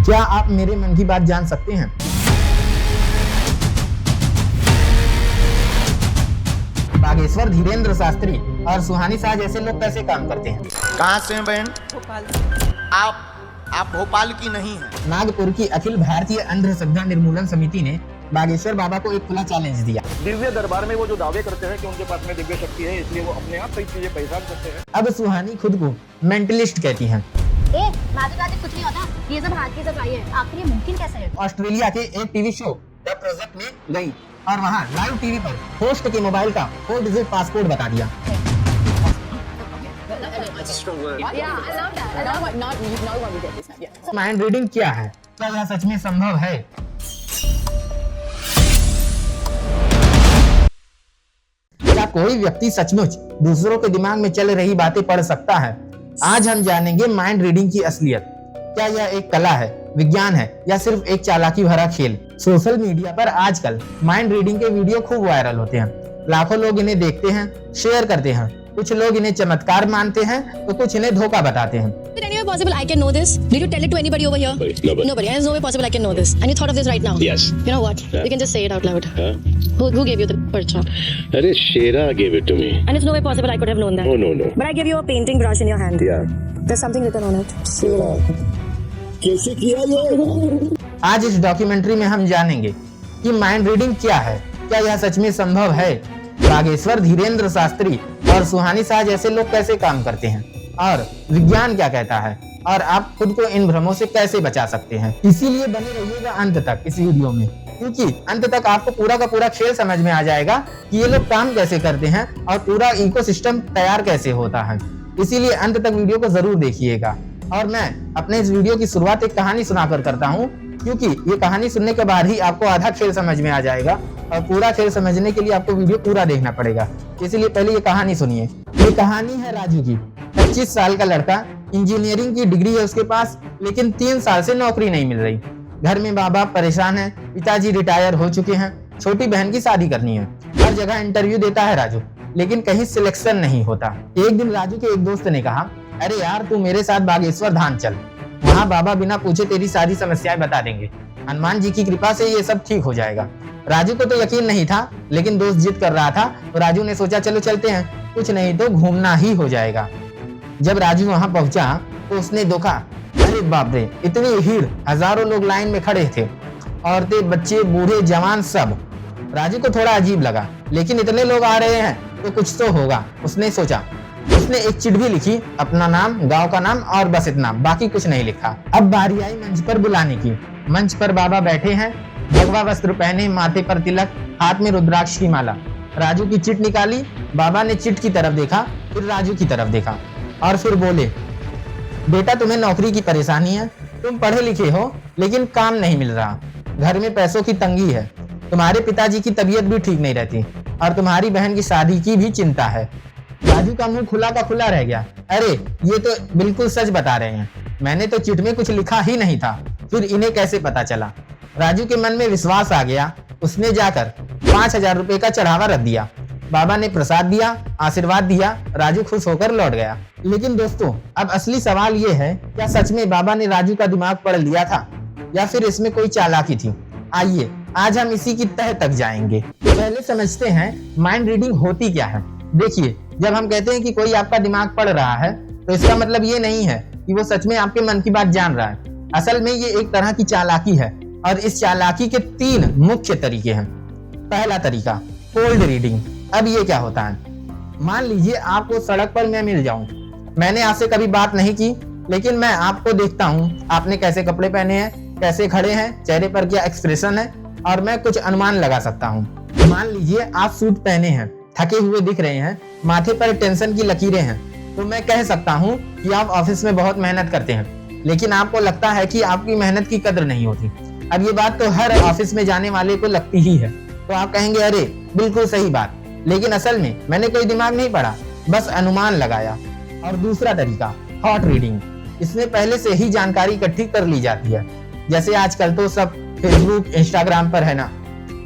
क्या आप मेरे मन की बात जान सकते हैं? बागेश्वर धीरेन्द्र शास्त्री और सुहानी शाह जैसे लोग कैसे काम करते हैं? कहाँ से हैं बहन? भोपाल। आप भोपाल की नहीं हैं। नागपुर की अखिल भारतीय अंधश्रद्धा निर्मूलन समिति ने बागेश्वर बाबा को एक खुला चैलेंज दिया। दिव्य दरबार में वो जो दावे करते हैं कि उनके पास में दिव्य शक्ति है, इसलिए वो अपने आप कई चीजें पहचान सकते हैं। अब सुहानी खुद को मेंटलिस्ट कहती हैं। मैजिक कुछ नहीं होता, ये सब हाथ की सफाई है। आखिर ये मुमकिन कैसे है? ऑस्ट्रेलिया के एक टीवी शो द प्रोजेक्ट में गई और वहाँ लाइव टीवी पर होस्ट के मोबाइल का 4 डिजिट पासकोड बता दिया। माइंड रीडिंग क्या है? क्या यह सच में संभव है? क्या कोई व्यक्ति सचमुच दूसरों के दिमाग में चल रही बातें पढ़ सकता है? आज हम जानेंगे माइंड रीडिंग की असलियत। क्या यह एक कला है, विज्ञान है या सिर्फ एक चालाकी भरा खेल? सोशल मीडिया पर आजकल माइंड रीडिंग के वीडियो खूब वायरल होते हैं। लाखों लोग इन्हें देखते हैं, शेयर करते हैं। कुछ लोग इन्हें चमत्कार मानते हैं तो कुछ इन्हें धोखा बताते हैं। Is it any way possible I can know this? Did you tell it to anybody over here? Nobody. There's no way possible I can know this. And you thought of this right now? Yes. You know what? You can just say it out loud. Who gave you the percha? Arey, Shera gave it to me. And it's no way possible I could have known that. Oh, no. But I gave you a painting brush in your hand. Yeah. There's something written on it. Shera. कैसे किया ये? आज इस documentary में हम जानेंगे कि mind reading क्या है, क्या यह सच में संभव है, बागेश्वर धीरेन्द्र शास्त्री और सुहानी शाह जैसे लोग कैसे काम करते हैं और विज्ञान क्या कहता है और आप खुद को इन भ्रमों से कैसे बचा सकते हैं। इसीलिए बने रहिएगा अंत तक इस वीडियो में, क्योंकि अंत तक आपको पूरा का पूरा खेल समझ में आ जाएगा कि ये लोग काम कैसे करते हैं और पूरा इकोसिस्टम तैयार कैसे होता है। इसीलिए अंत तक वीडियो को जरूर देखिएगा। और मैं अपने इस वीडियो की शुरुआत एक कहानी सुनाकर करता हूँ, क्योंकि ये कहानी सुनने के बाद ही आपको आधा खेल समझ में आ जाएगा और पूरा खेल समझने के लिए आपको वीडियो पूरा देखना पड़ेगा। इसलिए पहले ये कहानी सुनिए। ये कहानी है राजू की। 25 साल का लड़का, इंजीनियरिंग की डिग्री है उसके पास, लेकिन 3 साल से नौकरी नहीं मिल रही। घर में माँ बाप परेशान है, पिताजी रिटायर हो चुके हैं, छोटी बहन की शादी करनी है। हर जगह इंटरव्यू देता है राजू, लेकिन कहीं सिलेक्शन नहीं होता। एक दिन राजू के एक दोस्त ने कहा, अरे यार तू मेरे साथ बागेश्वर धाम चल, वहाँ बाबा बिना पूछे तेरी सारी समस्याएं बता देंगे। हनुमान जी की कृपा से ये सब ठीक हो जाएगा। राजू को तो यकीन नहीं था, लेकिन दोस्त जिद कर रहा था तो राजू ने सोचा चलो चलते हैं, कुछ नहीं तो घूमना ही हो जाएगा। जब राजू वहाँ पहुंचा तो उसने देखा, अरे बाप रे, इतनी भीड़, हजारों लोग लाइन में खड़े थे, औरतें, बच्चे, बूढ़े, जवान सब। राजू को थोड़ा अजीब लगा, लेकिन इतने लोग आ रहे हैं तो कुछ तो होगा, उसने सोचा। उसने एक चिट्ठी लिखी, अपना नाम, गांव का नाम और बस इतना, बाकी कुछ नहीं लिखा। अब बारी आई मंच पर बुलाने की। मंच पर बाबा बैठे हैं, भगवा वस्त्र पहने, माथे पर तिलक, हाथ में रुद्राक्ष की माला। राजू की चिट निकाली, बाबा ने चिट की तरफ देखा, फिर राजू की तरफ देखा और फिर बोले, बेटा तुम्हें नौकरी की परेशानी है, तुम पढ़े लिखे हो लेकिन काम नहीं मिल रहा, घर में पैसों की तंगी है, तुम्हारे पिताजी की तबीयत भी ठीक नहीं रहती और तुम्हारी बहन की शादी की भी चिंता है। राजू का मुंह खुला का खुला रह गया। अरे ये तो बिल्कुल सच बता रहे हैं, मैंने तो चिट में कुछ लिखा ही नहीं था, फिर इन्हें कैसे पता चला। राजू के मन में विश्वास आ गया, उसने जाकर 5000 रुपए का चढ़ावा रख दिया। बाबा ने प्रसाद दिया, आशीर्वाद दिया, राजू खुश होकर लौट गया। लेकिन दोस्तों, अब असली सवाल ये है, क्या सच में बाबा ने राजू का दिमाग पढ़ लिया था या फिर इसमें कोई चालाकी थी? आइए आज हम इसी की तह तक जाएंगे। तो पहले समझते हैं माइंड रीडिंग होती क्या है। देखिए, जब हम कहते हैं कि कोई आपका दिमाग पढ़ रहा है तो इसका मतलब ये नहीं है कि वो सच में आपके मन की बात जान रहा है। असल में ये एक तरह की चालाकी है और इस चालाकी के 3 मुख्य तरीके हैं। पहला तरीका, कोल्ड रीडिंग। अब ये क्या होता है? मान लीजिए आपको सड़क पर मैं मिल जाऊं, मैंने आपसे कभी बात नहीं की, लेकिन मैं आपको देखता हूं, आपने कैसे कपड़े पहने हैं, कैसे खड़े हैं, चेहरे पर क्या एक्सप्रेशन है, और मैं कुछ अनुमान लगा सकता हूं। मान लीजिए आप सूट पहने हैं, थके हुए दिख रहे हैं, माथे पर टेंशन की लकीरें हैं, तो मैं कह सकता हूं कि आप ऑफिस में बहुत मेहनत करते हैं, लेकिन आपको लगता है कि आपकी मेहनत की कदर नहीं होती। अब ये बात तो हर ऑफिस में जाने वाले को लगती ही है, तो आप कहेंगे अरे बिल्कुल सही बात, लेकिन असल में मैंने कोई दिमाग नहीं पढ़ा, बस अनुमान लगाया। और दूसरा तरीका, थॉट रीडिंग। इसमें पहले से ही जानकारी इकट्ठी कर ली जाती है, जैसे आजकल तो सब फेसबुक, इंस्टाग्राम पर है ना,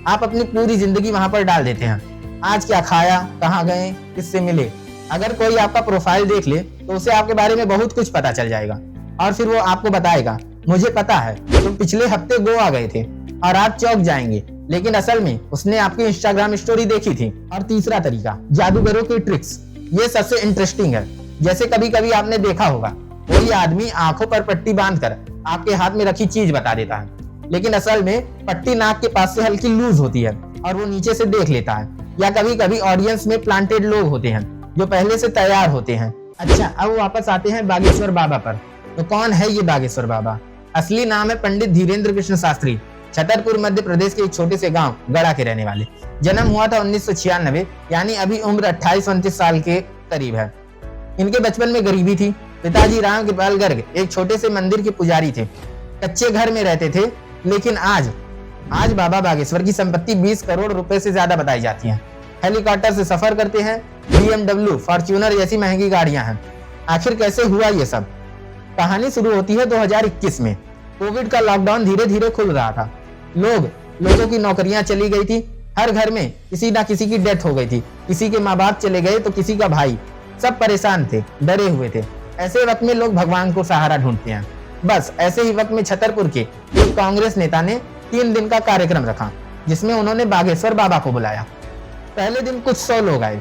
आप अपनी पूरी जिंदगी वहां पर डाल देते हैं। आज क्या खाया, कहाँ गए, किससे मिले। अगर कोई आपका प्रोफाइल देख ले तो उसे आपके बारे में बहुत कुछ पता चल जाएगा और फिर वो आपको बताएगा मुझे पता है तुम पिछले हफ्ते गोवा गए थे और आज चौक जाएंगे, लेकिन असल में उसने आपकी इंस्टाग्राम स्टोरी देखी थी। और तीसरा तरीका, जादूगरों की ट्रिक्स। ये सबसे इंटरेस्टिंग है। जैसे कभी कभी आपने देखा होगा कोई आदमी आंखों पर पट्टी बांधकर आपके हाथ में रखी चीज बता देता है, लेकिन असल में पट्टी नाक के पास से हल्की लूज होती है और वो नीचे से देख लेता है। या कभी कभी ऑडियंस में प्लांटेड लोग होते हैं जो पहले से तैयार होते हैं। अच्छा, अब वापस आते हैं बागेश्वर बाबा पर। तो कौन है ये बागेश्वर बाबा? असली नाम है पंडित धीरेन्द्र कृष्ण शास्त्री। छतरपुर मध्य प्रदेश के एक छोटे से गांव गड़ा के रहने वाले। जन्म हुआ था 1996, यानी अभी उम्र 28-29 साल के करीब है। इनके बचपन में गरीबी थी। पिताजी राम कृपाल गर्ग एक छोटे से मंदिर के पुजारी थे, कच्चे घर में रहते थे। लेकिन आज बाबा बागेश्वर की संपत्ति 20 करोड़ रुपए से ज्यादा बताई जाती है। हेलीकॉप्टर से सफर करते हैं, BMW, फॉर्च्यूनर जैसी महंगी गाड़ियां हैं। आखिर कैसे हुआ ये सब? कहानी शुरू होती है 2021 में। कोविड का लॉकडाउन धीरे धीरे खुल रहा था। लोगों की नौकरियां चली गई थी। हर घर में किसी ना किसी की डेथ हो गई थी। किसी के माँ बाप चले गए तो किसी का भाई। सब परेशान थे, डरे हुए थे। ऐसे वक्त में लोग भगवान को सहारा ढूंढते हैं। बस ऐसे ही वक्त में छतरपुर के एक कांग्रेस नेता ने 3 दिन का कार्यक्रम रखा, जिसमें उन्होंने बागेश्वर बाबा को बुलाया। पहले दिन कुछ 100 लोग आए।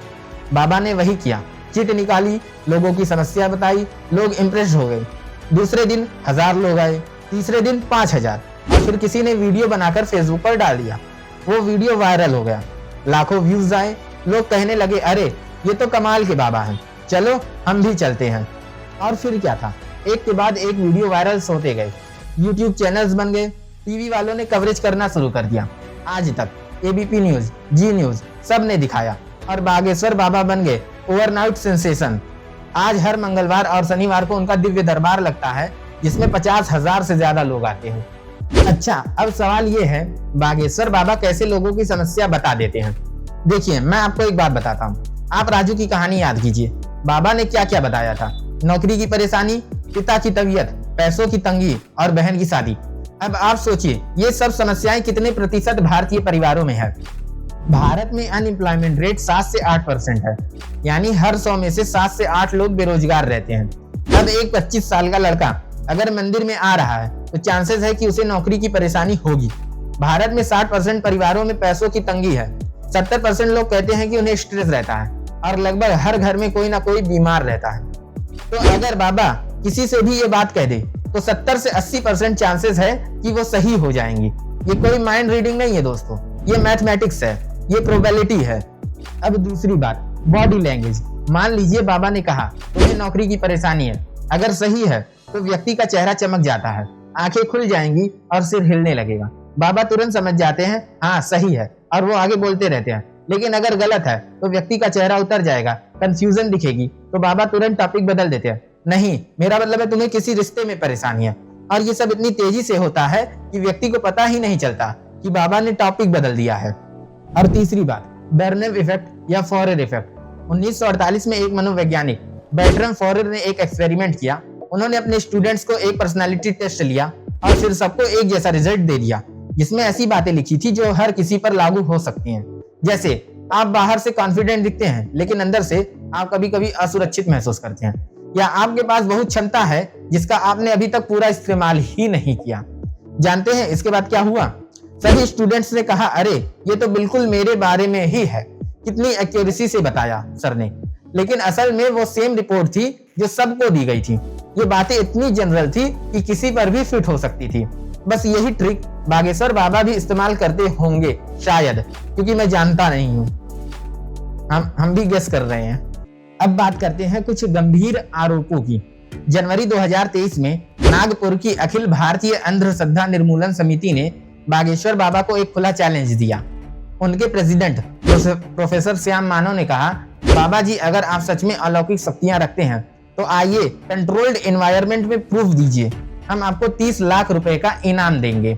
बाबा ने वही किया, चिट निकाली, लोगों की समस्या बताई, लोग इम्प्रेस हो गए। दूसरे दिन 1000 लोग आए, तीसरे दिन 5000, और फिर किसी ने वीडियो बनाकर फेसबुक पर डाल दिया। वो वीडियो वायरल हो गया, लाखों व्यूज आए। लोग कहने लगे, अरे ये तो कमाल के बाबा हैं, चलो हम भी चलते हैं। और फिर क्या था, एक के बाद एक वीडियो वायरल होते गए। यूट्यूब चैनल्स बन गए, टीवी वालों ने कवरेज करना शुरू कर दिया। आज तक ABP न्यूज, जी न्यूज सब ने दिखाया और बागेश्वर बाबा बन गए ओवरनाइट सेंसेशन। आज हर मंगलवार और शनिवार को उनका दिव्य दरबार लगता है, जिसमें 50,000 से ज्यादा लोग आते हैं। अच्छा, अब सवाल ये है, बागेश्वर बाबा कैसे लोगों की समस्या बता देते हैं? देखिए, मैं आपको एक बात बताता हूँ। आप राजू की कहानी याद कीजिए। बाबा ने क्या क्या बताया था? नौकरी की परेशानी, पिता की तबीयत, पैसों की तंगी और बहन की शादी। अब आप सोचिए, ये सब समस्याएं कितने प्रतिशत भारतीय परिवारों में है? भारत में अनएम्प्लॉयमेंट रेट 7 से 8% है, यानी हर 100 में से 7 से 8 लोग बेरोजगार रहते हैं। अब एक 25 साल का लड़का अगर मंदिर में आ रहा है तो चांसेस है कि उसे नौकरी की परेशानी होगी। भारत में 60% परिवारों में पैसों की तंगी है। 70% लोग कहते हैं कि उन्हें स्ट्रेस रहता है और लगभग हर घर में कोई ना कोई बीमार रहता है। तो अगर बाबा किसी से भी ये बात कह दे तो 70 से 80% चांसेस है कि वो सही हो जाएंगी। ये कोई माइंड रीडिंग नहीं है दोस्तों, ये मैथमेटिक्स है, ये प्रोबेबिलिटी है। अब दूसरी बात, बॉडी लैंग्वेज। मान लीजिए बाबा ने कहा तुम्हें नौकरी की परेशानी है, अगर सही है तो व्यक्ति का चेहरा चमक जाता है, आंखें खुल जाएंगी और सिर हिलने लगेगा। बाबा तुरंत समझ जाते हैं हाँ सही है, और वो आगे बोलते रहते हैं। लेकिन अगर गलत है तो व्यक्ति का चेहरा उतर जाएगा, कंफ्यूजन दिखेगी, तो बाबा तुरंत टॉपिक बदल देते हैं। नहीं, मेरा मतलब है तुम्हें किसी रिश्ते में परेशानी है। और ये सब इतनी तेजी से होता है कि व्यक्ति को पता ही नहीं चलता कि बाबा ने टॉपिक बदल दिया है। और तीसरी बात, बर्नम इफेक्ट या फॉरेर इफेक्ट। 1948 में एक मनोवैज्ञानिक बर्ट्रम फॉरेर ने एक एक्सपेरिमेंट किया। उन्होंने अपने स्टूडेंट्स को एक पर्सनालिटी टेस्ट लिया और फिर सबको एक जैसा रिजल्ट दे दिया, जिसमें ऐसी बातें लिखी थी जो हर किसी पर लागू हो सकती हैं। जैसे आप बाहर से कॉन्फिडेंट दिखते हैं लेकिन अंदर से आप कभी कभी असुरक्षित महसूस करते हैं, या आपके पास बहुत क्षमता है जिसका आपने अभी तक पूरा इस्तेमाल ही नहीं किया। जानते हैं इसके बाद क्या हुआ? सभी स्टूडेंट्स ने कहा अरे ये तो बिल्कुल मेरे बारे में ही है, कितनी एक्यूरेसी से बताया सर ने। लेकिन असल में वो सेम रिपोर्ट थी जो सबको दी गई थी। ये बातें इतनी जनरल थी कि किसी पर भी फिट हो सकती थी। बस यही ट्रिक बागेश्वर बाबा भी इस्तेमाल करते होंगे शायद, क्योंकि मैं जानता नहीं हूँ। हम भी गेस कर रहे हैं। अब बात करते हैं कुछ गंभीर आरोपों की। जनवरी 2023 में नागपुर की अखिल भारतीय अंधश्रद्धा निर्मूलन समिति ने बागेश्वर बाबा को एक खुला चैलेंज दिया। उनके प्रेसिडेंट प्रोफेसर श्याम मानव ने कहा, बाबा जी अगर आप सच में अलौकिक शक्तियां रखते हैं तो आइए कंट्रोल्ड एनवायरनमेंट में प्रूफ दीजिए, हम आपको 30 लाख रुपए का इनाम देंगे।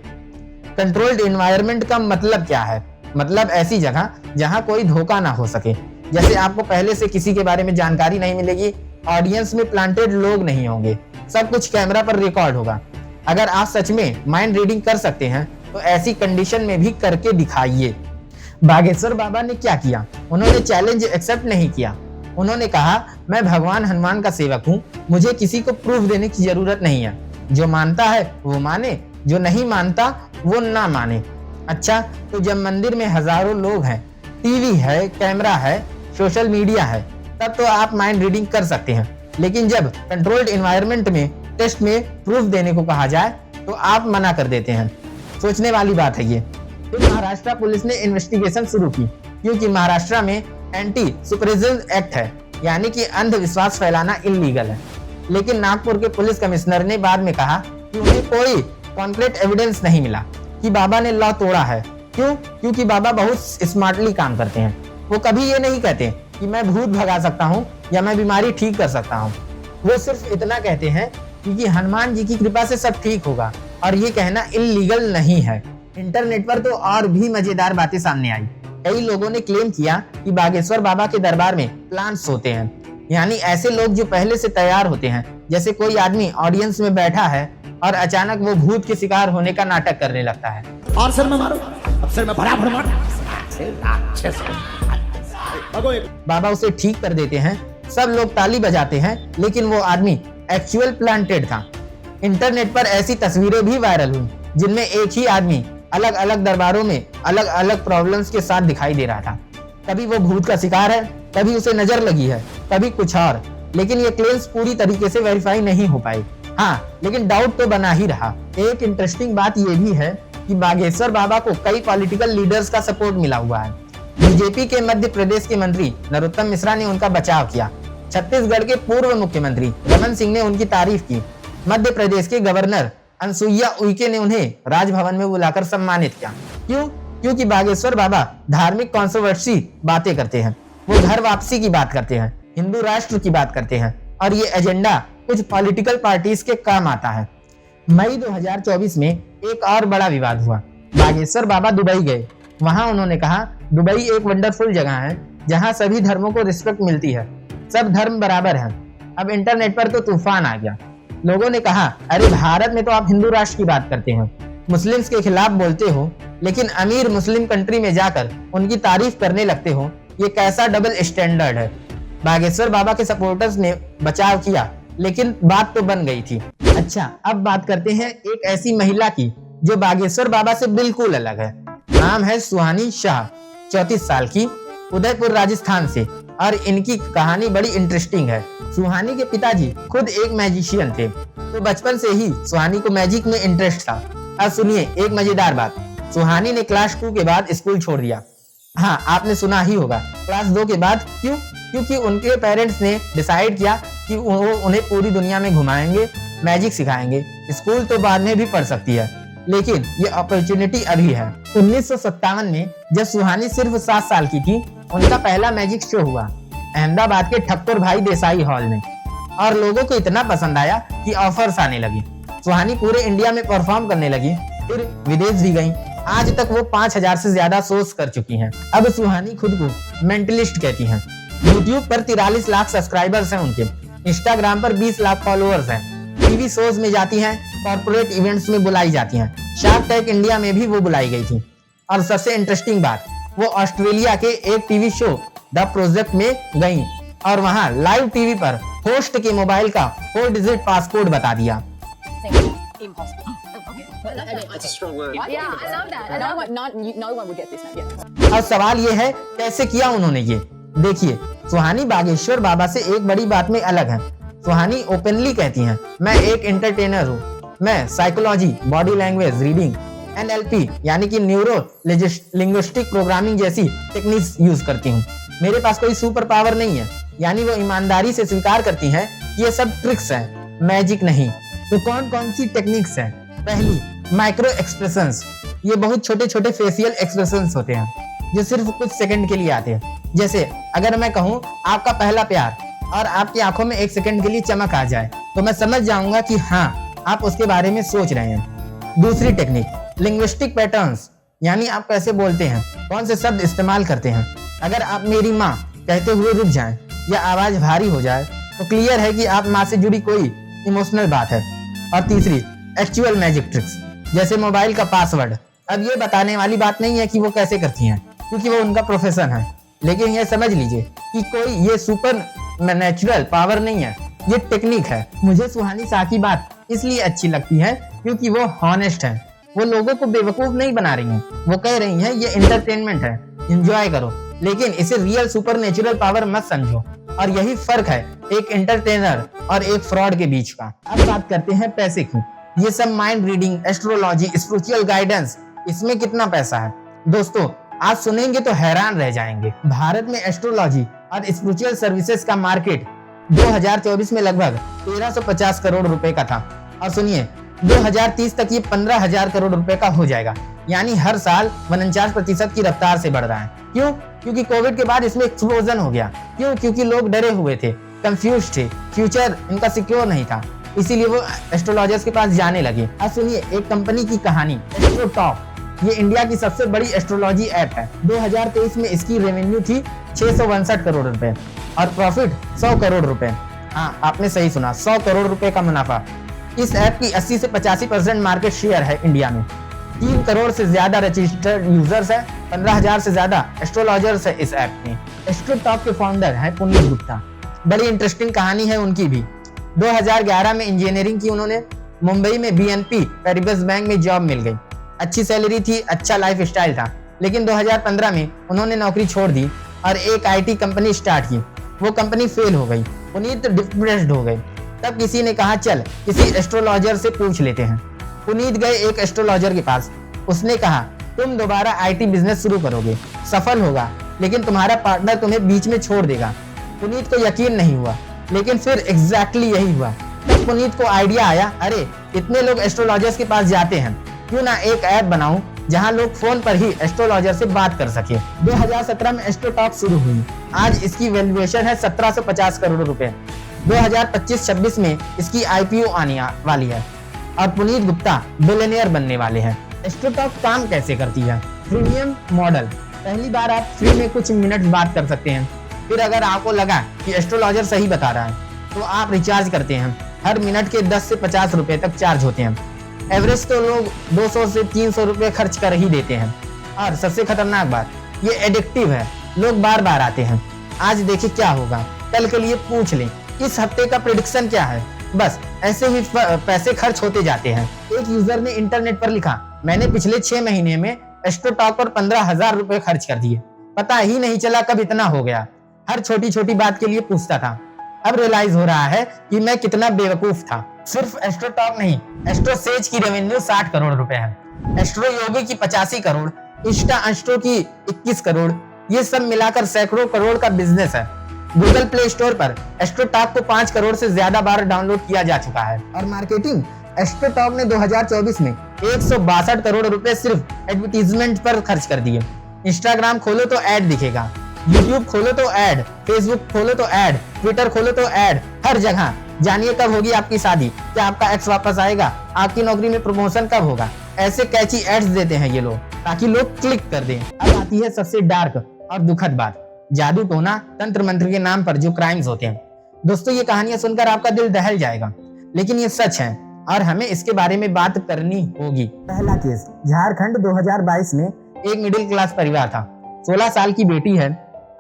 कंट्रोल्ड एनवायरनमेंट का मतलब क्या है? मतलब ऐसी जगह जहां कोई धोखा ना हो सके। जैसे आपको पहले से किसी के बारे में जानकारी नहीं मिलेगी, ऑडियंस में प्लांटेड लोग नहीं होंगे, सब कुछ कैमरा पर रिकॉर्ड होगा। अगर आप सच में माइंड रीडिंग कर सकते हैं तो ऐसी कंडीशन में भी करके दिखाइए। बागेश्वर बाबा ने क्या किया? उन्होंने चैलेंज एक्सेप्ट नहीं किया। उन्होंने कहा मैं भगवान हनुमान का सेवक हूँ, मुझे किसी को प्रूफ देने की जरूरत नहीं है। जो मानता है वो माने, जो नहीं मानता वो ना माने। अच्छा, तो जब मंदिर में हजारों लोग हैं, टीवी है, कैमरा है, सोशल मीडिया है, तब तो आप माइंड रीडिंग कर सकते हैं। लेकिन जब कंट्रोल्ड एनवायरनमेंट में टेस्ट में प्रूफ देने को कहा जाए तो आप मना कर देते हैं। सोचने वाली बात है ये। फिर महाराष्ट्र पुलिस ने इन्वेस्टिगेशन शुरू की, क्योंकि महाराष्ट्र में एंटी सुपरविजन एक्ट है, यानी कि अंधविश्वास फैलाना इलीगल है। लेकिन नागपुर के पुलिस कमिश्नर ने बाद में कहा कि उन्हें कोई कॉन्क्रीट एविडेंस नहीं मिला कि बाबा ने लॉ तोड़ा है। क्यों? क्योंकि बाबा बहुत स्मार्टली काम करते हैं। वो कभी ये नहीं कहते कि मैं भूत भगा सकता हूँ या मैं बीमारी ठीक कर सकता हूँ। वो सिर्फ इतना कहते हैं क्योंकि हनुमान जी की कृपा से सब ठीक होगा, और ये कहना इल्लीगल नहीं है। इंटरनेट पर तो और भी मजेदार बातें सामने आई। कई लोगों ने क्लेम किया कि बागेश्वर बाबा के दरबार में प्लांट्स होते हैं, यानी ऐसे लोग जो पहले से तैयार होते हैं, जैसे कोई आदमी ऑडियंस में बैठा है और अचानक वो भूत के शिकार होने का नाटक करने लगता है। और सिर में मारो, अब सिर में बराबर मारो। बाबा उसे ठीक कर देते हैं, सब लोग ताली बजाते हैं, लेकिन वो आदमी एक्चुअल प्लांटेड था। इंटरनेट पर ऐसी तस्वीरें भी वायरल हुई जिनमें एक ही आदमी अलग अलग दरबारों में अलग अलग प्रॉब्लम्स के साथ दिखाई दे रहा था। कभी वो भूत का शिकार है, कभी उसे नजर लगी है, कभी कुछ और। लेकिन ये क्लेम्स पूरी तरीके से वेरीफाई नहीं हो पाए। हाँ, लेकिन डाउट तो बना ही रहा। एक इंटरेस्टिंग बात ये भी है कि बागेश्वर बाबा को कई पॉलिटिकल लीडर्स का सपोर्ट मिला हुआ है। बीजेपी के मध्य प्रदेश के मंत्री नरोत्तम मिश्रा ने उनका बचाव किया। छत्तीसगढ़ के पूर्व मुख्यमंत्री रमन सिंह ने उनकी तारीफ की। मध्य प्रदेश के गवर्नर अनसुईया उइके ने उन्हें राजभवन में बुलाकर सम्मानित किया। क्यों? क्योंकि बागेश्वर बाबा धार्मिक कंट्रोवर्सी बातें करते हैं। वो घर वापसी की बात करते हैं, हिंदू राष्ट्र की बात करते हैं, और ये एजेंडा कुछ पॉलिटिकल पार्टीज के काम आता है। मई 2024 में एक और बड़ा विवाद हुआ। बागेश्वर बाबा दुबई गए। वहां उन्होंने कहा दुबई एक वंडरफुल जगह है जहां सभी धर्मों को रिस्पेक्ट मिलती है, सब धर्म बराबर हैं। अब इंटरनेट पर तो तूफान आ गया। लोगों ने कहा, अरे भारत में तो आप हिंदू राष्ट्र की बात करते हो, मुस्लिम्स के खिलाफ बोलते हो, लेकिन अमीर मुस्लिम कंट्री में जाकर उनकी तारीफ करने लगते हो। ये कैसा डबल स्टैंडर्ड है। बागेश्वर बाबा के सपोर्टर्स ने बचाव किया, लेकिन बात तो बन गई थी। अच्छा, अब बात करते हैं एक ऐसी महिला की जो बागेश्वर बाबा से बिल्कुल अलग है। नाम है सुहानी शाह, 34 साल की, उदयपुर राजस्थान से, और इनकी कहानी बड़ी इंटरेस्टिंग है। सुहानी के पिताजी खुद एक मैजिशियन थे, तो बचपन से ही सुहानी को मैजिक में इंटरेस्ट था। अब सुनिए एक मजेदार बात। सुहानी ने क्लास 2 के बाद स्कूल छोड़ दिया। हाँ, आपने सुना ही होगा, क्लास 2 के बाद। क्यों? क्योंकि उनके पेरेंट्स ने डिसाइड किया कि वो उन्हें पूरी दुनिया में घुमाएंगे, मैजिक सिखाएंगे। स्कूल तो बाद में भी पढ़ सकती है, लेकिन ये अपॉर्चुनिटी अभी है। 1957 में जब सुहानी सिर्फ 7 साल की थी, उनका पहला मैजिक शो हुआ अहमदाबाद के ठक्कुर भाई देसाई हॉल में, और लोगों को इतना पसंद आया कि ऑफर्स आने लगी। सुहानी पूरे इंडिया में परफॉर्म करने लगी, फिर विदेश भी गईं। आज तक वो 5000 से ज्यादा शोज कर चुकी हैं। अब सुहानी खुद को मेंटलिस्ट कहती हैं। यूट्यूब पर 43 लाख सब्सक्राइबर्स हैं उनके, इंस्टाग्राम पर 20 लाख फॉलोअर्स हैं। टीवी शोज में जाती हैं, कॉर्पोरेट इवेंट्स में बुलाई जाती हैं। शार्क टैंक इंडिया में भी वो बुलाई गई थी। और सबसे इंटरेस्टिंग बात, वो ऑस्ट्रेलिया के एक टीवी शो द प्रोजेक्ट में गईं और वहां लाइव टीवी पर होस्ट के मोबाइल का 4 डिजिट पासकोड बता दिया। अब सवाल ये है, कैसे किया उन्होंने ये? देखिए, सुहानी बागेश्वर बाबा से एक बड़ी बात में अलग है। सुहानी ओपनली कहती हैं, मैं एक एंटरटेनर हूँ। मैं psychology, body language reading, NLP यानी कि न्यूरो लिंग्विस्टिक प्रोग्रामिंग जैसी टेक्निक्स यूज करती हूँ। मेरे पास कोई सुपर पावर नहीं है। यानी वो ईमानदारी से स्वीकार करती हैं कि ये सब ट्रिक्स हैं, मैजिक नहीं। तो कौन कौन सी टेक्निक्स हैं? पहली, माइक्रो एक्सप्रेशंस। ये बहुत छोटे छोटे फेशियल एक्सप्रेशंस होते हैं जो सिर्फ कुछ सेकंड के लिए आते हैं। जैसे अगर मैं कहूँ आपका पहला प्यार और आपकी आंखों में 1 सेकंड के लिए चमक आ जाए, तो मैं समझ जाऊंगा कि हाँ, आप उसके बारे में सोच रहे हैं। दूसरी टेक्निक, लिंग्विस्टिक पैटर्न्स, यानी आप कैसे बोलते हैं, कौन से शब्द इस्तेमाल करते हैं। अगर आप मेरी माँ कहते हुए रुक जाएं या आवाज भारी हो जाए, तो क्लियर है कि आप माँ से जुड़ी कोई इमोशनल बात है। और तीसरी, एक्चुअल मैजिक ट्रिक्स, जैसे मोबाइल का पासवर्ड। अब ये बताने वाली बात नहीं है कि वो कैसे करती हैं, क्योंकि वो उनका प्रोफेशन है। लेकिन ये समझ लीजिए कि कोई ये सुपर नेचुरल पावर नहीं है, ये टेक्निक है। मुझे सुहानी शाह की बात इसलिए अच्छी लगती है क्योंकि वो हॉनेस्ट है। वो लोगों को बेवकूफ नहीं बना रही हैं। वो कह रही हैं ये एंटरटेनमेंट है, एंजॉय करो, लेकिन इसे रियल सुपर नेचुरल पावर मत समझो। और यही फर्क है एक एंटरटेनर और एक फ्रॉड के बीच का। अब बात करते हैं पैसे की। ये सब mind reading, astrology, spiritual guidance, इसमें कितना पैसा है? दोस्तों आज सुनेंगे तो हैरान रह जाएंगे। भारत में एस्ट्रोलॉजी और स्पिरिचुअल सर्विसेज का मार्केट 2024 में लगभग 1350 करोड़ रुपए का था। और सुनिए 2030 तक ये 15,000 करोड़ रुपए का हो जाएगा, यानी हर साल 49% की रफ्तार से बढ़ रहा है। क्यों? क्योंकि कोविड के बाद इसमें एक्सप्लोजन हो गया। क्यों? क्योंकि लोग डरे हुए थे, कंफ्यूज थे, फ्यूचर इनका सिक्योर नहीं था, इसीलिए वो एस्ट्रोलॉजर्स के पास जाने लगे। अब सुनिए एक कंपनी की कहानी, एस्ट्रोटॉक। ये इंडिया की सबसे बड़ी एस्ट्रोलॉजी ऐप है। 2023 में इसकी रेवेन्यू थी 662 करोड़ रुपए और प्रॉफिट 100 करोड़ रुपए। हाँ आपने सही सुना, 100 करोड़ रुपए का मुनाफा। इस ऐप की 80 से 85% मार्केट शेयर है इंडिया में। 3 करोड़ से ज्यादा रजिस्टर्ड यूजर्स है, 15,000 से ज्यादा एस्ट्रोलॉजर्स है इस ऐप में। एस्ट्रोटॉक के फाउंडर है पुनीत गुप्ता। बड़ी इंटरेस्टिंग कहानी है उनकी भी। 2011 में इंजीनियरिंग की उन्होंने, मुंबई में BNP पैरिबस बैंक में जॉब मिल गई। अच्छी सैलरी थी, अच्छा लाइफ स्टाइल था, लेकिन 2015 में उन्होंने नौकरी छोड़ दी और एक IT कंपनी स्टार्ट की। वो कंपनी फेल हो गई, पुनीत डिप्रेस्ड हो गए। तब किसी ने कहा चल किसी एस्ट्रोलॉजर से पूछ लेते हैं। पुनीत गए एक एस्ट्रोलॉजर के पास। उसने कहा तुम दोबारा IT बिजनेस शुरू करोगे, सफल होगा, लेकिन तुम्हारा पार्टनर तुम्हें बीच में छोड़ देगा। पुनीत को यकीन नहीं हुआ, लेकिन फिर एग्जैक्टली यही हुआ। तब पुनीत को आइडिया आया, अरे इतने लोग एस्ट्रोलॉजर्स के पास जाते हैं, क्यों ना एक ऐप बनाऊं जहां लोग फोन पर ही एस्ट्रोलॉजर से बात कर सके। 2017 में एस्ट्रोटॉक शुरू हुई। आज इसकी वैल्यूएशन है 1750 करोड़ रुपए। 2025-26 में इसकी IPO आने वाली है और पुनीत गुप्ता बिलियनियर बनने वाले हैं। एस्ट्रोटॉक काम कैसे करती है? Premium model. पहली बार आप फ्री में कुछ मिनट बात कर सकते हैं। फिर अगर आपको लगा कि एस्ट्रोलॉजर सही बता रहा है तो आप रिचार्ज करते हैं। हर मिनट के 10 से 50 रुपए तक चार्ज होते हैं। एवरेज तो लोग 200 से 300 रुपए खर्च कर ही देते हैं। और सबसे खतरनाक बात, ये एडिक्टिव है, लोग बार बार आते हैं। आज देखिए क्या होगा, कल के लिए पूछ लें, इस हफ्ते का प्रेडिक्शन क्या है। बस ऐसे ही पैसे खर्च होते जाते हैं। एक यूजर ने इंटरनेट पर लिखा, मैंने पिछले 6 महीने में एस्ट्रोटॉक पर 15,000 रुपए खर्च कर दिए, पता ही नहीं चला कब इतना हो गया। हर छोटी छोटी बात के लिए पूछता था। अब रियलाइज हो रहा है कि मैं कितना बेवकूफ था। सिर्फ एस्ट्रोटॉक नहीं, एस्ट्रोसेज की रेवेन्यू 60 करोड़ रुपए है, एस्ट्रो योगी की 85 करोड़, इंस्टा एस्ट्रो की 21 करोड़। ये सब मिलाकर सैकड़ों करोड़ का बिजनेस है। गूगल प्ले स्टोर पर एस्ट्रोटॉक को 5 करोड़ से ज्यादा बार डाउनलोड किया जा चुका है। और मार्केटिंग, एस्ट्रोटॉक ने 2024 में 162 करोड़ रुपए सिर्फ एडवर्टीजमेंट पर खर्च कर दिए। इंस्टाग्राम खोलो तो ऐड दिखेगा, यूट्यूब खोलो तो ऐड, फेसबुक खोलो तो ऐड, ट्विटर खोलो तो ऐड, हर जगह। जानिए कब होगी आपकी शादी, क्या आपका एक्स वापस आएगा, आपकी नौकरी में प्रमोशन कब होगा, ऐसे कैची एड्स देते हैं ये लोग ताकि लोग क्लिक कर दें। अब आती है सबसे डार्क और दुखद बात, जादू टोना, तंत्र मंत्र के नाम पर जो क्राइम्स होते हैं। दोस्तों ये कहानियां सुनकर आपका दिल दहल जाएगा, लेकिन ये सच है और हमें इसके बारे में बात करनी होगी। पहला केस, झारखंड 2022 में एक मिडिल क्लास परिवार था। 16 साल की बेटी है।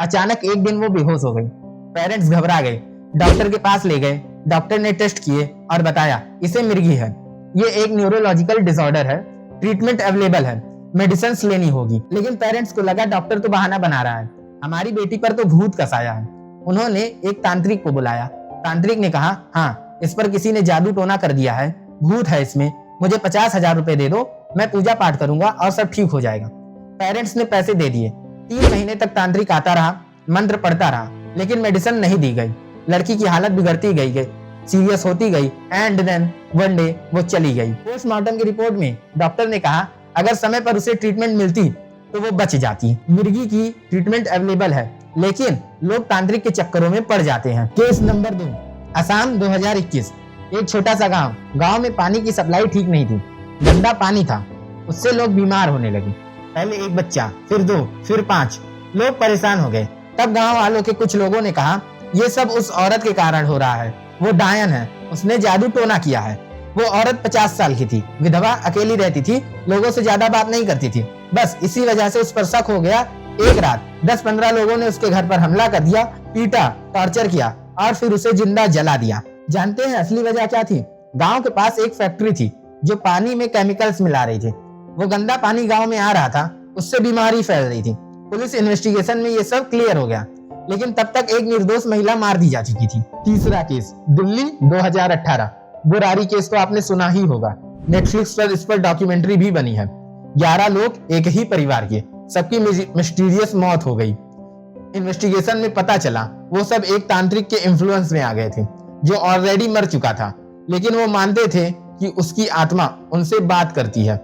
अचानक एक दिन वो बेहोश हो गई। पेरेंट्स घबरा गए, डॉक्टर के पास ले गए। डॉक्टर ने टेस्ट किए और बताया इसे मिर्गी है। ये एक न्यूरोलॉजिकल डिसऑर्डर है, ट्रीटमेंट अवेलेबल है, मेडिसिन लेनी होगी। लेकिन पेरेंट्स को लगा डॉक्टर तो बहाना बना रहा है, हमारी बेटी पर तो भूत कसाया है। उन्होंने एक तांत्रिक को बुलाया। तांत्रिक ने कहा, हाँ इस पर किसी ने जादू टोना कर दिया है, भूत है इसमें, मुझे 50,000 रुपए दे दो, मैं पूजा पाठ करूंगा और सब ठीक हो जाएगा। पेरेंट्स ने पैसे दे दिए। 3 महीने तक तांत्रिक आता रहा, मंत्र पढ़ता रहा, लेकिन मेडिसिन नहीं दी गई। लड़की की हालत बिगड़ती गई, सीरियस होती गई एंड देन वन डे वो चली गई। पोस्टमार्टम की रिपोर्ट में डॉक्टर ने कहा अगर समय पर उसे ट्रीटमेंट मिलती तो वो बच जाती। मिर्गी की ट्रीटमेंट अवेलेबल है, लेकिन लोग तांत्रिक के चक्करों में पड़ जाते हैं। Case number 2, Assam 2021। एक छोटा सा गांव में पानी की सप्लाई ठीक नहीं थी, गंदा पानी था, उससे लोग बीमार होने लगे। पहले एक बच्चा, फिर 2, फिर 5, लोग परेशान हो गए। तब गांव वालों के कुछ लोगों ने कहा ये सब उस औरत के कारण हो रहा है, वो डायन है, उसने जादू टोना किया है। वो औरत 50 साल की थी, विधवा, अकेली रहती थी, लोगों से ज्यादा बात नहीं करती थी। बस इसी वजह से उस पर शक हो गया। एक रात 10-15 लोगों ने उसके घर पर हमला कर दिया, पीटा, टॉर्चर किया और फिर उसे जिंदा जला दिया। जानते हैं असली वजह क्या थी? गांव के पास एक फैक्ट्री थी जो पानी में केमिकल्स मिला रही थी। वो गंदा पानी गांव में आ रहा था, उससे बीमारी फैल रही थी। पुलिस इन्वेस्टिगेशन में ये सब क्लियर हो गया, लेकिन तब तक एक निर्दोष महिला मार दी जा चुकी थी। तीसरा केस, दिल्ली 2018। बुरारी केस तो आपने सुना ही होगा, नेटफ्लिक्स पर इस पर डॉक्यूमेंट्री भी बनी है। 11 लोग एक ही परिवार के, सबकी मिस्टीरियस मौत हो गई। इन्वेस्टिगेशन में पता चला वो सब एक तांत्रिक के इन्फ्लुएंस में आ गए थे जो ऑलरेडी मर चुका था, लेकिन वो मानते थे कि उसकी आत्मा उनसे बात करती है।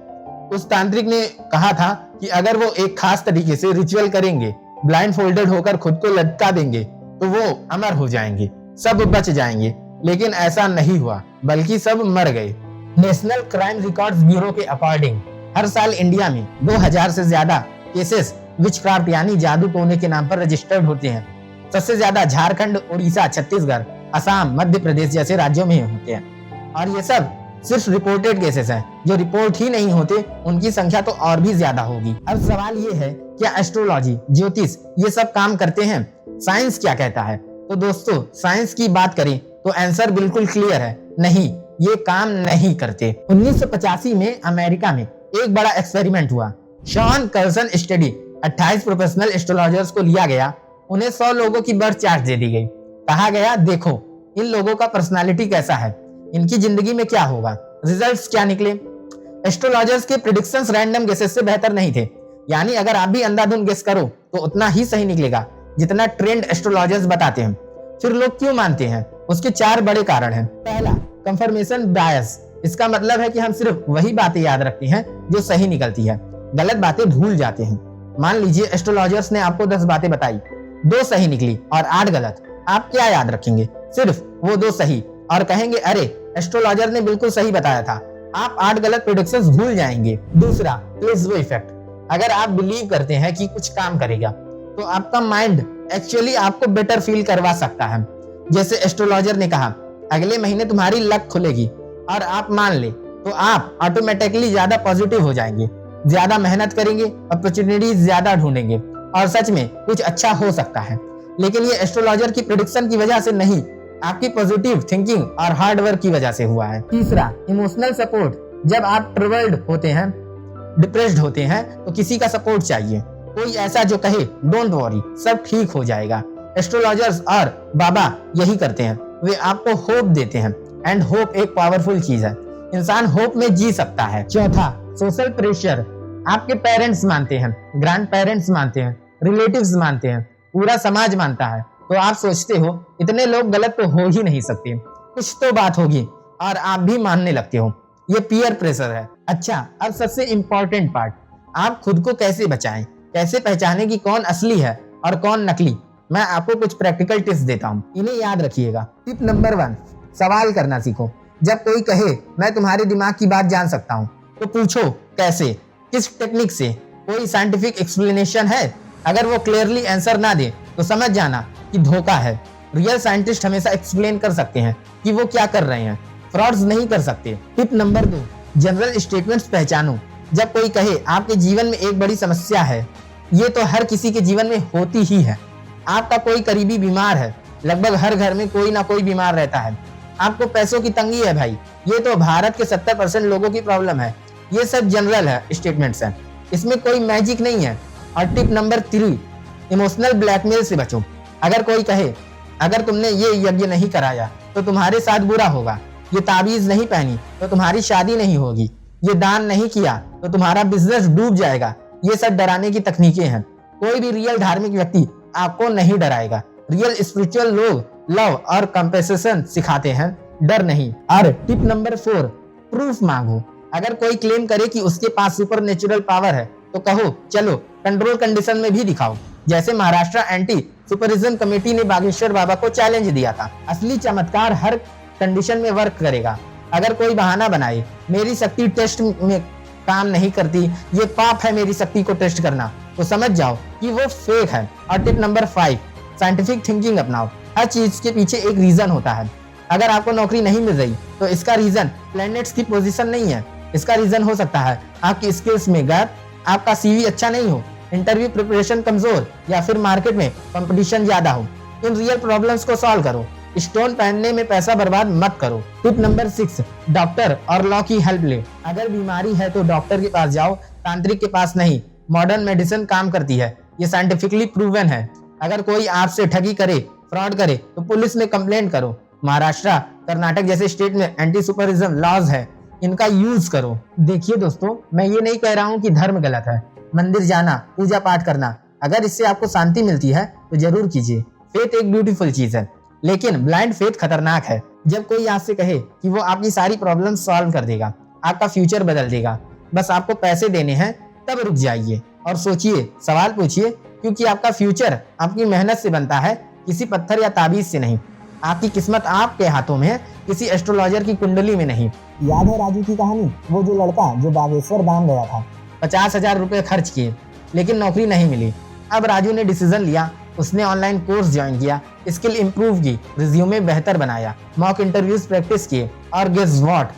उस तांत्रिक ने कहा था कि अगर वो एक खास तरीके से रिचुअल करेंगे, ब्लाइंड फोल्डेड होकर खुद को लटका देंगे तो वो अमर हो जाएंगे, सब बच जाएंगे। लेकिन ऐसा नहीं हुआ, बल्कि सब मर गए। नेशनल क्राइम रिकॉर्ड्स ब्यूरो के अकॉर्डिंग हर साल इंडिया में 2000 से ज्यादा केसेस विचक्राफ्ट यानी जादू टोने के नाम पर रजिस्टर्ड होते हैं। सबसे ज्यादा झारखंड, उड़ीसा, छत्तीसगढ़, असम, मध्य प्रदेश जैसे राज्यों में होते हैं। और ये सब सिर्फ रिपोर्टेड केसेस हैं, जो रिपोर्ट ही नहीं होते उनकी संख्या तो और भी ज्यादा होगी। अब सवाल ये है, क्या एस्ट्रोलॉजी, ज्योतिष ये सब काम करते हैं? साइंस क्या कहता है? तो दोस्तों, साइंस की बात करें तो आंसर बिल्कुल क्लियर है, नहीं, ये काम नहीं करते। 1985 में अमेरिका में एक बड़ा एक्सपेरिमेंट हुआ, शॉन कर्सन स्टडी। 28 प्रोफेशनल एस्ट्रोलॉजर्स को लिया गया, उन्हें 100 लोगों की बर्थ चार्ट दे दी गई। कहा गया, देखो इन लोगों का पर्सनालिटी कैसा है, इनकी जिंदगी में क्या होगा। रिजल्ट्स क्या निकले? एस्ट्रोलॉजर्स के प्रेडिक्शंस रैंडम गेसेस से बेहतर नहीं थे। यानी अगर आप भी अंधाधुंध गेस करो तो उतना ही सही निकलेगा जितना ट्रेंड एस्ट्रोलॉजर्स बताते हैं। फिर लोग क्यों मानते हैं? उसके 4 बड़े कारण हैं। पहला, कंफर्मेशन बायस। इसका मतलब है कि हम सिर्फ वही बातें याद रखते हैं जो सही निकलती है, गलत बातें भूल जाते हैं। मान लीजिए एस्ट्रोलॉजर्स ने आपको 10 बातें बताई, 2 सही निकली और 8 गलत। आप क्या याद रखेंगे? सिर्फ वो 2 सही, और कहेंगे अरे एस्ट्रोलॉजर ने बिल्कुल सही बताया था। आप 8 गलत प्रेडिक्शंस भूल जाएंगे। दूसरा, प्लेसबो इफेक्ट। अगर आप बिलीव करते हैं कि कुछ काम करेगा तो आपका माइंड एक्चुअली आपको बेटर फील करवा सकता है। जैसे एस्ट्रोलॉजर ने कहा अगले महीने तुम्हारी लक खुलेगी, और आप मान ले तो आप ऑटोमेटिकली ज्यादा पॉजिटिव हो जाएंगे, ज्यादा मेहनत करेंगे, अपॉर्चुनिटीज ज्यादा ढूंढेंगे और सच में कुछ अच्छा हो सकता है। लेकिन ये एस्ट्रोलॉजर की प्रेडिक्शन की वजह से नहीं, आपकी पॉजिटिव थिंकिंग और हार्ड वर्क की वजह से हुआ है। तीसरा, इमोशनल सपोर्ट। जब आप ट्रबल्ड होते हैं, डिप्रेस्ड होते हैं तो किसी का सपोर्ट चाहिए, कोई ऐसा जो कहे डोंट वरी सब ठीक हो जाएगा। एस्ट्रोलॉजर्स और बाबा यही करते हैं, वे आपको होप देते हैं, एंड होप एक पावरफुल चीज है, इंसान होप में जी सकता है। चौथा, सोशल प्रेशर। आपके पेरेंट्स मानते हैं, ग्रैंड पेरेंट्स मानते हैं, रिलेटिव्स मानते हैं, पूरा समाज मानता है, तो आप सोचते हो इतने लोग गलत तो हो ही नहीं सकते, कुछ तो बात होगी, और आप भी मानने लगते हो। ये पीयर प्रेशर है। अच्छा, अब सबसे इंपॉर्टेंट पार्ट, आप खुद को कैसे बचाएं, कैसे पहचाने कि कौन असली है और कौन नकली। मैं आपको कुछ प्रैक्टिकल टिप्स देता हूँ, इन्हें याद रखिएगा। टिप नंबर 1, सवाल करना सीखो। जब कोई कहे मैं तुम्हारे दिमाग की बात जान सकता हूँ, तो पूछो कैसे, किस टेक्निक से, कोई साइंटिफिक एक्सप्लेनेशन है? अगर वो क्लियरली आंसर ना दे तो समझ जाना कि धोखा है। रियल साइंटिस्ट हमेशा एक्सप्लेन कर सकते हैं कि वो क्या कर रहे हैं, फ्रॉड्स नहीं कर सकते। टिप नंबर 2, जनरल स्टेटमेंट्स पहचानो। जब कोई कहे आपके जीवन में एक बड़ी समस्या है, ये तो हर किसी के जीवन में होती ही है। आपका कोई करीबी बीमार है, लगभग हर घर में कोई ना कोई बीमार रहता है। आपको पैसों की तंगी है भाई, ये तो भारत के 70% लोगों की प्रॉब्लम है। ये सब जनरल है स्टेटमेंट्स हैं, इसमें कोई मैजिक नहीं है। और टिप नंबर 3, इमोशनल ब्लैकमेल से बचो। अगर कोई कहे अगर तुमने ये यज्ञ नहीं कराया तो तुम्हारे साथ बुरा होगा, ये ताबीज नहीं पहनी तो तुम्हारी शादी नहीं होगी, ये दान नहीं किया तो तुम्हारा बिजनेस डूब जाएगा, ये सब डराने की तकनीकें हैं। कोई भी रियल धार्मिक व्यक्ति आपको नहीं डराएगा। रियल स्पिरिचुअल लोग लव और कंपेसेशन सिखाते हैं, डर नहीं। और टिप नंबर 4, प्रूफ मांगो। अगर कोई क्लेम करे कि उसके पास सुपर नेचुरल पावर है तो कहो चलो कंट्रोल कंडीशन में भी दिखाओ। जैसे महाराष्ट्र एंटी सुपरिज्म कमेटी ने बागेश्वर बाबा को चैलेंज दिया था। असली चमत्कार हर कंडीशन में वर्क करेगा। अगर कोई बहाना बनाए मेरी शक्ति टेस्ट में काम नहीं करती, ये पाप है मेरी शक्ति को टेस्ट करना, तो समझ जाओ कि वो फेक है। और टिप नंबर 5, साइंटिफिक थिंकिंग अपनाओ। हर चीज के पीछे एक रीजन होता है। अगर आपको नौकरी नहीं मिल रही तो इसका रीजन प्लैनेट्स की पोजीशन नहीं है, इसका रीजन हो सकता है आपकी स्किल्स में गैप, आपका सीवी अच्छा नहीं हो, इंटरव्यू प्रिपरेशन कमजोर, या फिर मार्केट में कंपटीशन ज्यादा हो। इन रियल प्रॉब्लम्स को सॉल्व करो स्टोन पहनने में पैसा बर्बाद मत करो। टिप नंबर 6, डॉक्टर और लॉ की हेल्प ले। अगर बीमारी है तो डॉक्टर के पास जाओ, तांत्रिक के पास नहीं। मॉडर्न मेडिसिन काम करती है, ये साइंटिफिकली प्रूवन है। अगर कोई आपसे ठगी करे, फ्रॉड करे तो पुलिस में कंप्लेंट करो। महाराष्ट्र, कर्नाटक जैसे स्टेट में एंटी सुपरिज्म लॉज है, इनका यूज करो। देखिए दोस्तों, मैं ये नहीं कह रहा हूँ कि धर्म गलत है। मंदिर जाना, पूजा पाठ करना, अगर इससे आपको शांति मिलती है तो जरूर कीजिए। फेथ एक ब्यूटीफुल चीज है, लेकिन ब्लाइंड फेथ खतरनाक है। जब कोई आपसे कहे कि वो आपकी सारी प्रॉब्लम सॉल्व कर देगा, आपका फ्यूचर बदल देगा, बस आपको पैसे देने हैं, तब रुक जाइए और सोचिए, सवाल पूछिए, क्योंकि आपका फ्यूचर आपकी मेहनत से बनता है, किसी पत्थर या ताबीज से नहीं। आपकी किस्मत आपके हाथों में है, किसी एस्ट्रोलॉजर की कुंडली में नहीं। याद है राजू की कहानी, वो जो लड़का जो बागेश्वर धाम गया था, 50,000 रुपए खर्च किए लेकिन नौकरी नहीं मिली। अब राजू ने डिसीजन लिया, उसने ऑनलाइन कोर्स ज्वाइन किया, स्किल इंप्रूव की, रिज्यूमे बेहतर बनाया, मॉक इंटरव्यूज प्रैक्टिस किए और गेस व्हाट,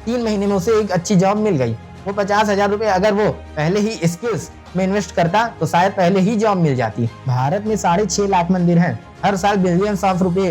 3 महीने में उसे एक अच्छी जॉब मिल गई। वो 50,000 रुपए अगर वो पहले ही स्किल्स में इन्वेस्ट करता तो शायद पहले ही जॉब मिल जाती। भारत में 6.5 लाख मंदिर हैं, हर साल बिलियंस ऑफ रुपए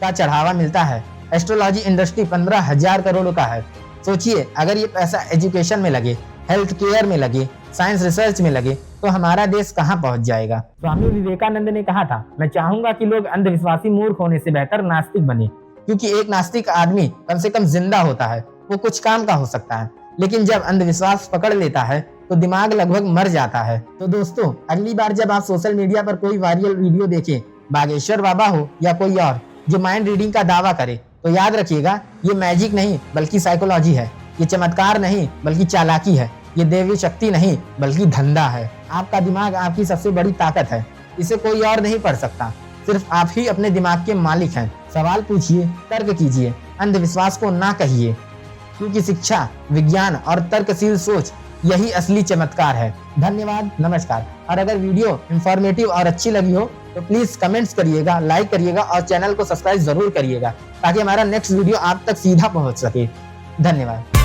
का चढ़ावा मिलता है। एस्ट्रोलॉजी इंडस्ट्री 15,000 करोड़ का है। सोचिए, अगर ये पैसा एजुकेशन में लगे, हेल्थ केयर में लगे, साइंस रिसर्च में लगे तो हमारा देश कहाँ पहुंच जाएगा। स्वामी विवेकानंद ने कहा था, मैं चाहूंगा कि लोग अंधविश्वासी मूर्ख होने से बेहतर नास्तिक बने, क्योंकि एक नास्तिक आदमी कम से कम जिंदा होता है, वो कुछ काम का हो सकता है। लेकिन जब अंधविश्वास पकड़ लेता है तो दिमाग लगभग मर जाता है। तो दोस्तों, अगली बार जब आप सोशल मीडिया पर कोई वायरल वीडियो देखें, बागेश्वर बाबा हो या कोई और जो माइंड रीडिंग का दावा करे, तो याद रखिएगा, ये मैजिक नहीं बल्कि साइकोलॉजी है। ये चमत्कार नहीं बल्कि चालाकी है। ये देवी शक्ति नहीं बल्कि धंधा है। आपका दिमाग आपकी सबसे बड़ी ताकत है, इसे कोई और नहीं पढ़ सकता। सिर्फ आप ही अपने दिमाग के मालिक हैं। सवाल पूछिए, तर्क कीजिए, अंधविश्वास को ना कहिए, क्योंकि शिक्षा, विज्ञान और तर्कशील सोच यही असली चमत्कार है। धन्यवाद, नमस्कार। और अगर वीडियो इंफॉर्मेटिव और अच्छी लगी हो तो प्लीज कमेंट्स करिएगा, लाइक करिएगा और चैनल को सब्सक्राइब जरूर करिएगा, ताकि हमारा नेक्स्ट वीडियो आप तक सीधा पहुंच सके। धन्यवाद।